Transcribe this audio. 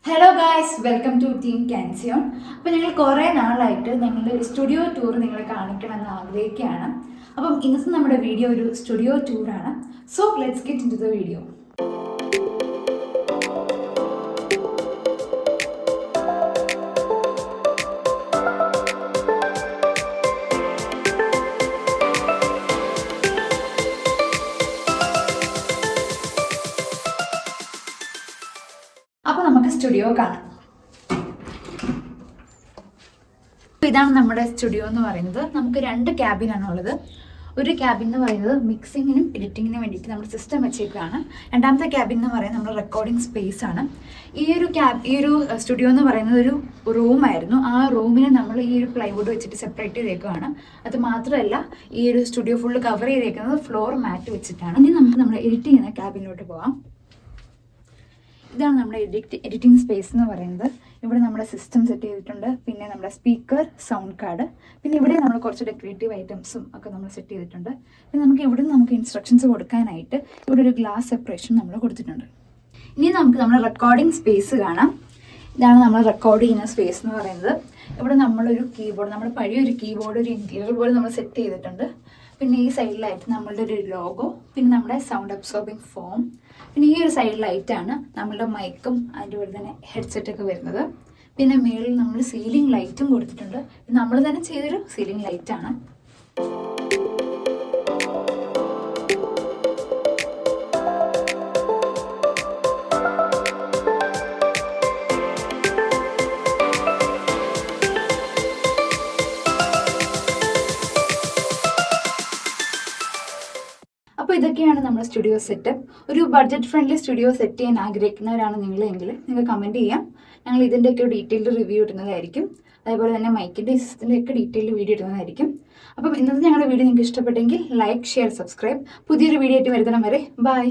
Hello guys, welcome to team ക്യാൻസിയോൺ. അപ്പോൾ ഞങ്ങൾ കുറേ നാളായിട്ട് ഞങ്ങളുടെ ഒരു സ്റ്റുഡിയോ ടൂർ നിങ്ങളെ കാണിക്കണമെന്ന് ആഗ്രഹിക്കുകയാണ്. അപ്പം ഇന്നത്തെ നമ്മുടെ വീഡിയോ ഒരു സ്റ്റുഡിയോ ടൂറാണ്. So let's get into the video. അപ്പോൾ നമുക്ക് സ്റ്റുഡിയോ കാണാം. ഇതാണ് നമ്മുടെ സ്റ്റുഡിയോ എന്ന് പറയുന്നത്. നമുക്ക് 2 ക്യാബിനാണുള്ളത്. ഒരു ക്യാബിൻ എന്ന് പറയുന്നത് മിക്സിങ്ങിനും എഡിറ്റിങ്ങിനും വേണ്ടിയിട്ട് നമ്മുടെ സിസ്റ്റം വെച്ചേക്കുകയാണ്. രണ്ടാമത്തെ ക്യാബിൻ എന്ന് പറയുന്നത് നമ്മുടെ റെക്കോർഡിംഗ് സ്പേസ് ആണ്. ഈ ഒരു സ്റ്റുഡിയോ എന്ന് പറയുന്നത് ഒരു റൂമായിരുന്നു. ആ റൂമിനെ നമ്മൾ ഈ ഒരു പ്ലൈവുഡ് വെച്ചിട്ട് സെപ്പറേറ്റ് ചെയ്തേക്കുകയാണ്. അത് മാത്രമല്ല, ഈ ഒരു സ്റ്റുഡിയോ ഫുള്ള് കവർ ചെയ്തേക്കുന്നത് ഫ്ലോർ മാറ്റ് വെച്ചിട്ടാണ്. ഇനി നമുക്ക് നമ്മുടെ എഡിറ്റ് ചെയ്യുന്ന ക്യാബിനിലോട്ട് പോകാം. ഇതാണ് നമ്മുടെ എഡിറ്റിംഗ് സ്പേസ് എന്ന് പറയുന്നത്. ഇവിടെ നമ്മുടെ സിസ്റ്റം സെറ്റ് ചെയ്തിട്ടുണ്ട്, പിന്നെ നമ്മുടെ സ്പീക്കർ, സൗണ്ട് കാർഡ്, പിന്നെ ഇവിടെ നമ്മൾ കുറച്ച് ഡെക്കറേറ്റീവ് ഐറ്റംസും ഒക്കെ നമ്മൾ സെറ്റ് ചെയ്തിട്ടുണ്ട്. പിന്നെ നമുക്ക് ഇൻസ്ട്രക്ഷൻസ് കൊടുക്കാനായിട്ട് ഇവിടെ ഒരു ഗ്ലാസ് സെപ്പറേഷൻ നമ്മൾ കൊടുത്തിട്ടുണ്ട്. ഇനി നമുക്ക് നമ്മുടെ റെക്കോർഡിംഗ് സ്പേസ് കാണാം. ഇതാണ് നമ്മൾ റെക്കോർഡ് ചെയ്യുന്ന സ്പേസ് എന്ന് പറയുന്നത്. ഇവിടെ നമ്മളൊരു കീബോർഡ്, നമ്മുടെ പഴയൊരു കീബോർഡ്, ഒരു ഇൻറ്റീരിയർ പോലെ നമ്മൾ സെറ്റ് ചെയ്തിട്ടുണ്ട്. പിന്നെ ഈ സൈഡിലായിട്ട് നമ്മളുടെ ഒരു ലോഗോ, പിന്നെ നമ്മുടെ സൗണ്ട് അബ്സോർബിങ് ഫോം, പിന്നെ ഈ ഒരു സൈഡിലായിട്ടാണ് നമ്മളുടെ മൈക്കും അതിൻ്റെ കൂടെ തന്നെ ഹെഡ്സെറ്റൊക്കെ വരുന്നത്. പിന്നെ മേളിൽ നമ്മൾ സീലിംഗ് ലൈറ്റും കൊടുത്തിട്ടുണ്ട്. നമ്മൾ തന്നെ ചെയ്തൊരു സീലിംഗ് ലൈറ്റാണ്. അപ്പോൾ ഇതൊക്കെയാണ് നമ്മുടെ സ്റ്റുഡിയോ സെറ്റപ്പ്. ഒരു ബഡ്ജറ്റ് ഫ്രണ്ട്ലി സ്റ്റുഡിയോ സെറ്റ് ചെയ്യാൻ ആഗ്രഹിക്കുന്നവരാണ് നിങ്ങളെങ്കിൽ നിങ്ങൾ കമൻറ്റ് ചെയ്യാം. ഞങ്ങൾ ഇതിൻ്റെയൊക്കെ ഡീറ്റെയിൽഡ് റിവ്യൂ ഇടുന്നതായിരിക്കും. അതേപോലെ തന്നെ മൈക്കിൻ്റെ സിസ്റ്റത്തിൻ്റെ ഒക്കെ ഡീറ്റെയിൽഡ് വീഡിയോ ഇടുന്നതായിരിക്കും. അപ്പം ഇന്നത്തെ ഞങ്ങളുടെ വീഡിയോ നിങ്ങൾക്ക് ഇഷ്ടപ്പെട്ടെങ്കിൽ ലൈക്ക്, ഷെയർ, സബ്സ്ക്രൈബ്. പുതിയൊരു വീഡിയോ ആയിട്ട് വരുന്നവരെ ബൈ.